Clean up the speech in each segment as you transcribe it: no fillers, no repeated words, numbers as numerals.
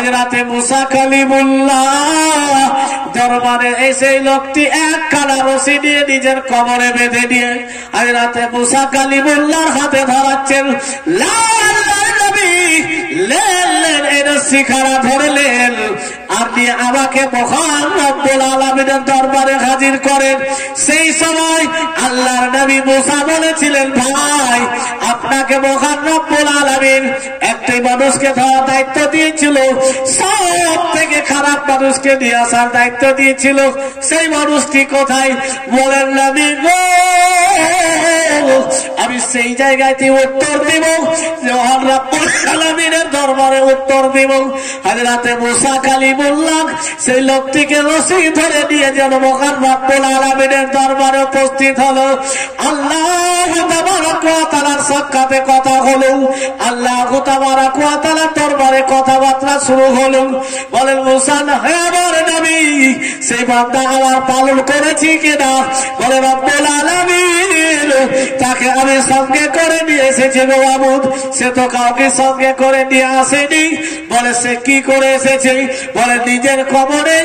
হযরতে মুসা কালিমুল্লাহ দরবারে এসে লোকটি এক কালা রশি দিয়ে নিজের কোমরে বেঁধে দিয়ে হযরতে মুসা কালিমুল্লাহর হাতে ধরাচ্ছেন। শিখারা ধরলেন আর নিয়ে আমাকে মহান রব্বুল আলামিনের দরবারে হাজির করেন। সেই সময় আল্লাহর নবী মুসা বলেছিলেন, ভাই আপনাকে মহান রব্বুল আলামিন একটি মানুষকে ধরার দায়িত্ব দিয়েছিল, সব থেকে খারাপ মানুষকে নিয়ে আসার দায়িত্ব দিয়েছিল। সেই মানুষটি কোথায়? বলেন নবী গো, আমি সেই জায়গাতে উত্তর দিব, মহান রব্বুল আলামিনের দরবারে উত্তর দিব। হযরতে মুসা কালিমুল্লাহ সেই লোকটিকে রশি ধরে নিয়ে যেন মহান রব্বুল আলামিনের দরবারে উপস্থিত হলো। আল্লাহ তাবারক ওয়া তাআলার সাক্ষাতে কথা হলো, আল্লাহ তাবারক ওয়া তাআলার দরবারে কথাবার্তা শুরু হলো। বলেন মুসা, হে আমার নবী, সেই বান্দা আমার পালন করেছি কিনা? বলে রব্বুল আলামিন তাকে আমি সঙ্গে করে নিয়ে এসেছি গো মাবুদ। সে তো কাউকে সঙ্গে করে নিয়ে আসেনি। বলে সে কি করে এসেছে? বলে নিজের কোমরে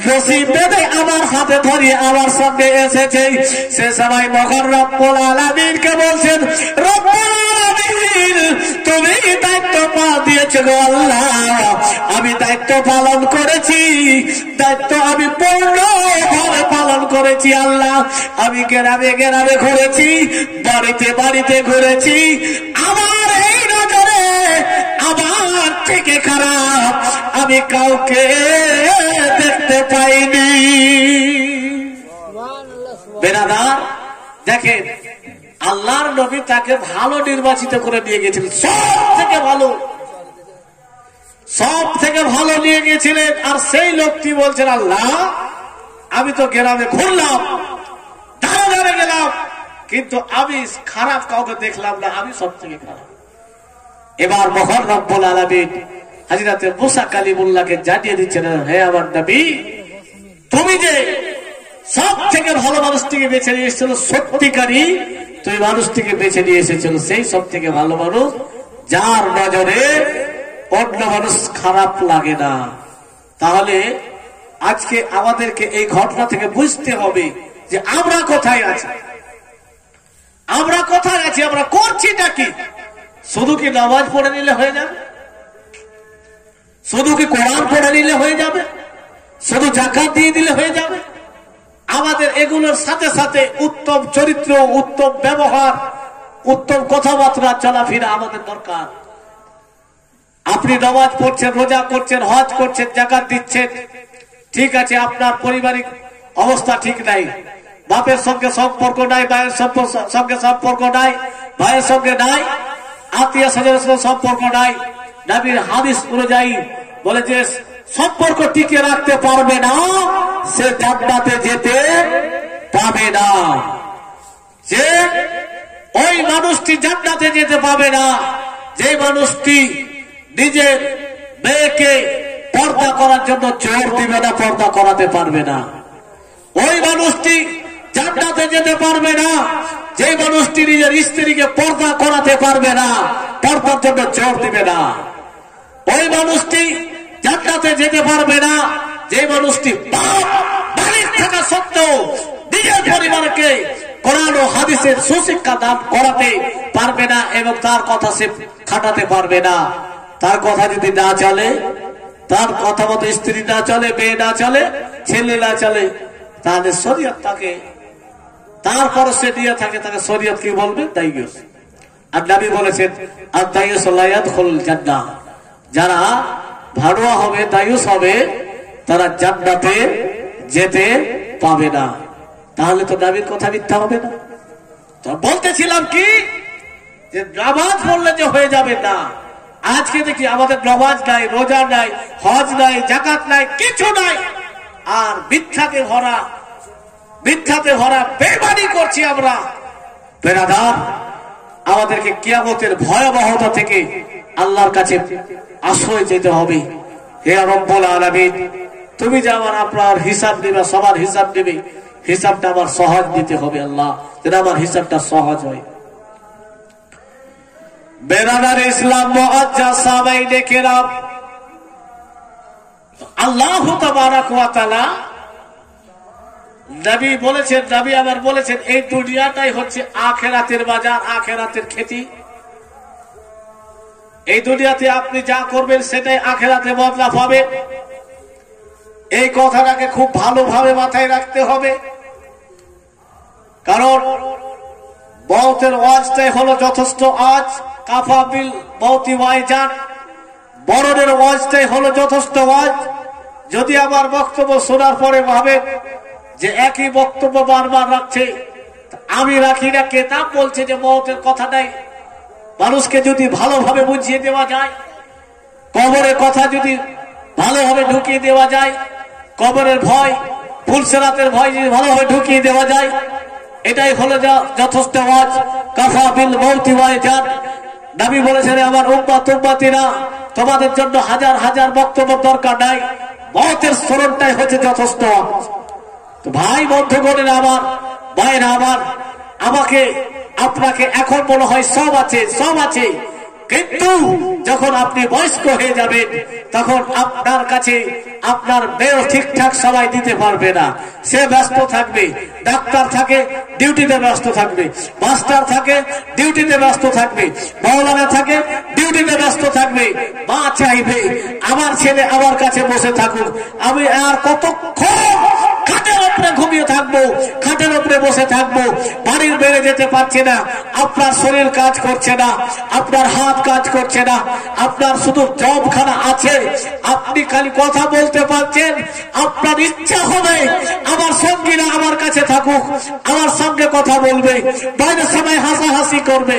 রশি বেঁধে আমার হাতে ধরিয়ে আমার সঙ্গে এসেছে। সে সময় মহান রব্বুল আলামিনকে বলছেন, রব্বুল আলামিন তুমি দায়িত্ব দিয়েছো গো আল্লাহ, আমি দায়িত্ব পালন করেছি, দায়িত্ব আমি পূর্ণভাবে পালন করেছি আল্লাহ। আমি গ্রামে গ্রামে ঘুরেছি, বাড়িতে বাড়িতে ঘুরেছি, আমার এই নজরে আমার থেকে খারাপ আমি কাউকে দেখতে পাইনি। বেরাদার দেখেন, আল্লাহর নবী তাকে ভালো নির্বাচিত করে নিয়ে গেছিলেন, সব থেকে ভালো, সব থেকে ভালো নিয়ে গেছিলেন। আর সেই লোকটি বলছেন, আল্লাহ আমি তো গ্রামে ঘুরলাম, ধারে ধারে গেলাম, কিন্তু আমি খারাপ কাউকে দেখলাম না, আমি সব থেকে খারাপ। এবার মহান রব্বুল আলামিন হযরতে মুসা কালিমুল্লাহকে জানিয়ে দিচ্ছেন, হে আমার নবী, তুমি যে সব থেকে ভালো মানুষটিকে বেছে নিয়ে এসেছিল, সত্যিকারী তুমি মানুষটিকে বেছে নিয়ে এসেছিল, সেই সব থেকে ভালো মানুষ যার নজরে অন্য মানুষ খারাপ লাগে না। তাহলে আজকে আমাদেরকে এই ঘটনা থেকে বুঝতে হবে যে আমরা কোথায় আছি, আমরা কোথায় আছি, আমরা করছিটা কি? শুধু কি নামাজ পড়ে নিলে হয়ে যাবে? শুধু কি কোরআন পড়ে নিলে হয়ে যাবে? শুধু যাকাত দিয়ে দিলে হয়ে যাবে? আমাদের এগুলোর সাথে সাথে উত্তম চরিত্র, উত্তম ব্যবহার, উত্তম কথাবার্তা চলাফেরা আমাদের দরকার। আপনি নামাজ পড়ছেন, রোজা করছেন, হজ করছেন, যাকাত দিচ্ছেন, ঠিক আছে, আপনার পারিবারিক অবস্থা ঠিক নাই, বাপের সঙ্গে সম্পর্ক নাই, ভাইয়ের সঙ্গে সম্পর্ক নাই, ভাইয়ের সঙ্গে নাই, আত্মীয় স্বজনের সঙ্গে সম্পর্ক নাই। নবীর হাদিস অনুযায়ী বলে যে সম্পর্ক টিকে রাখতে পারবে না সে জান্নাতে যেতে পাবে না, যে ওই মানুষটি জান্নাতে যেতে পাবে না যে মানুষটি নিজের মেয়েকে পর্দা করার জন্য জোর দিবে না, পর্দা করাতে পারবে না। ওই মানুষটি জান্নাতে যেতে পারবে না যে মানুষটি নিজের স্ত্রীকে পর্দা করাতে পারবে না, পর্দার জন্য জোর দিবে না। ওই মানুষটি জান্নাতে যেতে পারবে না যে মানুষটি বাড়ির থাকা সত্ত্বেও নিজের পরিবারকে কোরআন ও হাদিসের সুশিক্ষা দান করাতে পারবে না এবং তার কথা সে খাটাতে পারবে না। তার কথা যদি না চলে, তার কথা মতো স্ত্রী না চলে, মেয়ে না চলে, ছেলে না চলে, তাহলে শরীয়ত তাকে, তারপর সে দিয়ে থাকে, তাকে শরীয়ত কি বলবে? দায়ুস। আর নবী বলেছেন, আদ-দায়ুস লা ইয়াদখুলুল জান্নাহ, যারা ভাড়ুয়া হবে, দায়ুস হবে, তারা জান্নাতে যেতে পাবে না। তাহলে তো নবীর কথা মিথ্যা হবে না। তো বলতেছিলাম কি, যে নামাজ পড়লে যে হয়ে যাবে না। আজকে দেখি আমাদের নামাজ নাই, রোজা নাই, হজ নাই, যাকাত নাই, কিছু নাই, আর মিথ্যাতে ভরা বেঈমানি করছি আমরা। বেরাদার, আমাদেরকে কিয়ামতের ভয়াবহতা থেকে আল্লাহর কাছে আশ্রয় যেতে হবে। হে রব্বুল আলামিন, তুমি যে আমার আপনার হিসাব দিবে, সবার হিসাব দিবে, হিসাবটা আমার সহজ দিতে হবে আল্লাহ, যেন আমার হিসাবটা সহজ হয়। বেরাদার ইসলাম মুআজ্জাজ সাহাবায়ে কেরাম, আল্লাহ তাবারাক ওয়া তাআলা নবী বলেছেন, নবী আবার বলেছেন, এই দুনিয়াটাই হচ্ছে আখিরাতের বাজার, আখিরাতের খেতি। এই দুনিয়াতে আপনি যা করবেন সেটাই আখিরাতে বদলা পাবেন। এই কথাটাকে খুব ভালোভাবে মাথায় রাখতে হবে, কারণ মওতের ওয়াজটাই হলো যথেষ্ট আজ, কাফা বিল মওতি ওয়াইজান, মরণের ওয়াজটাই হলো যথেষ্ট ওয়াজ। যদি আমার বক্তব্য শোনার পরে ভাবেন যে একই বক্তব্য বারবার রাখছে, আমি রাখি না, কেতাব বলছে যে মওতের কথাটাই মানুষকে যদি ভালোভাবে বুঝিয়ে দেওয়া যায়, কবরের কথা যদি ভালোভাবে ঢুকিয়ে দেওয়া যায়, কবরের ভয়, ফুলসেরাতের ভয় যদি ভালোভাবে ঢুকিয়ে দেওয়া যায়, এটাই হলো যথেষ্ট ওয়াজ। কাফা বিল মওতি ওয়াইজান, নবী বলেছেন আমার উম্মত উম্মতিরা, তোমাদের জন্য হাজার হাজার বক্তব্য দরকার নাই, মওতের স্মরণটাই হচ্ছে যথেষ্ট। তো ভাই বন্ধুগণের আমার, ভাইরা আমার, আমাকে আপনাকে এখন মনে হয় সব আছে, সব আছে, কিন্তু যখন আপনি বয়স্ক হয়ে যাবেন তখন আপনার কাছে আপনার মেয়ে ঠিকঠাক সবাই দিতে পারবে না, সে ব্যস্ত থাকবে। ডাক্তার থাকে ডিউটিতে ব্যস্ত থাকবে, মাস্টার থাকে ডিউটিতে ব্যস্ত থাকবে, মাওলানা থাকে ডিউটিতে ব্যস্ত থাকবে। মা চাইবে আমার ছেলে আমার কাছে বসে থাকুক, আমি আর কতক্ষণ খাটের উপরে ঘুমিয়ে থাকবো, খাটের উপরে বসে থাকবো, বাড়ির বেড়ে যেতে পারছে না, আপনার শরীর কাজ করছে না, আপনার হাত কাজ করছে না, আপনার শুধু জবখানা আছে, আপনি খালি কথা বলতে পারছেন। আপনার ইচ্ছা হবে আমার সঙ্গীরা আমার কাছে থাকুক, আমার সঙ্গে কথা বলবে, বাইরের সময় হাসাহাসি করবে,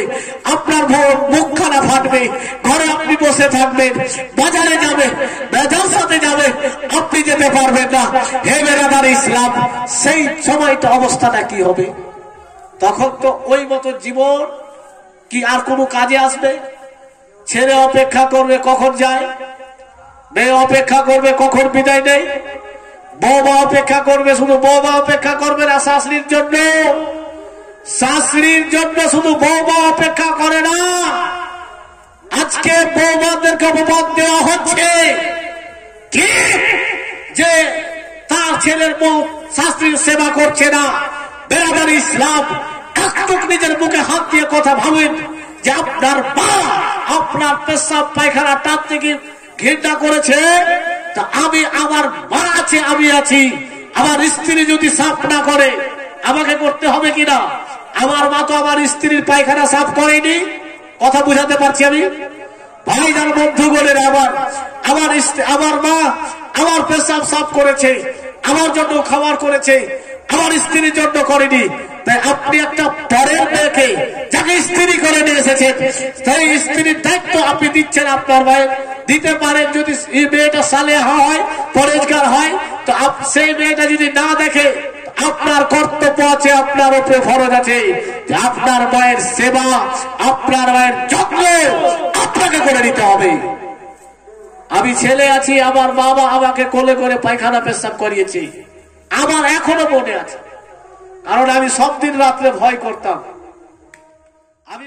আপনার মুখখানা ফাটবে, ঘরে আপনি বসে থাকবেন, বাজারে যাবে, জলসাতে যাবে, আপনি যেতে পারবেন না। হে বেরাদার ইসলাম, সেই সময়টা অবস্থাটা কি হবে? তখন তো ওই মতো জীবন কি আর কোনো কাজে আসবে? ছেলে অপেক্ষা করবে কখন যায়, মেয়ে অপেক্ষা করবে কখন বিদায় নেই, বৌমা অপেক্ষা করবে, শুধু বৌমা অপেক্ষা করবে না শাশুড়ির জন্য, শাশুড়ির জন্য শুধু বৌমা অপেক্ষা করে না, আজকে বৌমাদেরকে অপবাদ দেওয়া হচ্ছে কি যে তার ছেলের বউ শাশুড়ির সেবা করছে না। বেরাদার ইসলাম, একটু নিজের মুখে হাত দিয়ে কথা ভাবেন যে আপনার মা আপনার পেশাব পায়খানা টাপ থেকে ঘৃণা করেছে, তা আমি, আমার মা আছে, আমি আছি, আমার স্ত্রী যদি সাফ না করে আমাকে করতে হবে কিনা? আমার মা তো আমার স্ত্রীর পায়খানা সাফ করেনি। কথা বুঝাতে পারছি আমি? ভাইজান বন্ধুগণের আমার মা আমার পেশাব সাফ করেছে, আমার জন্য খাবার করেছে, আমার স্ত্রীর জন্য করেনি। তাই আপনি একটা পরের মেয়েকে যাকে স্ত্রী করে নিয়ে এসেছেন, সেই স্ত্রীর দায়িত্ব আপনি দিচ্ছেন আপনার ভাই, দিতে পারেন। যদি এই মেয়েটা সালেহা হয়, পরেজগার হয়, তো সেই মেয়েটা যদি না দেখে, আপনার কর্তব্য আছে, আপনার উপরে ফরজ আছে যে আপনার মায়ের সেবা, আপনার মায়ের যত্ন আপনাকে করে নিতে হবে। আমি ছেলে আছি, আমার বাবা আমাকে কোলে করে পায়খানা পেশাব করিয়েছে, আমার এখনো মনে আছে, কারণ আমি সব দিন রাত্রে ভয় করতাম। আমি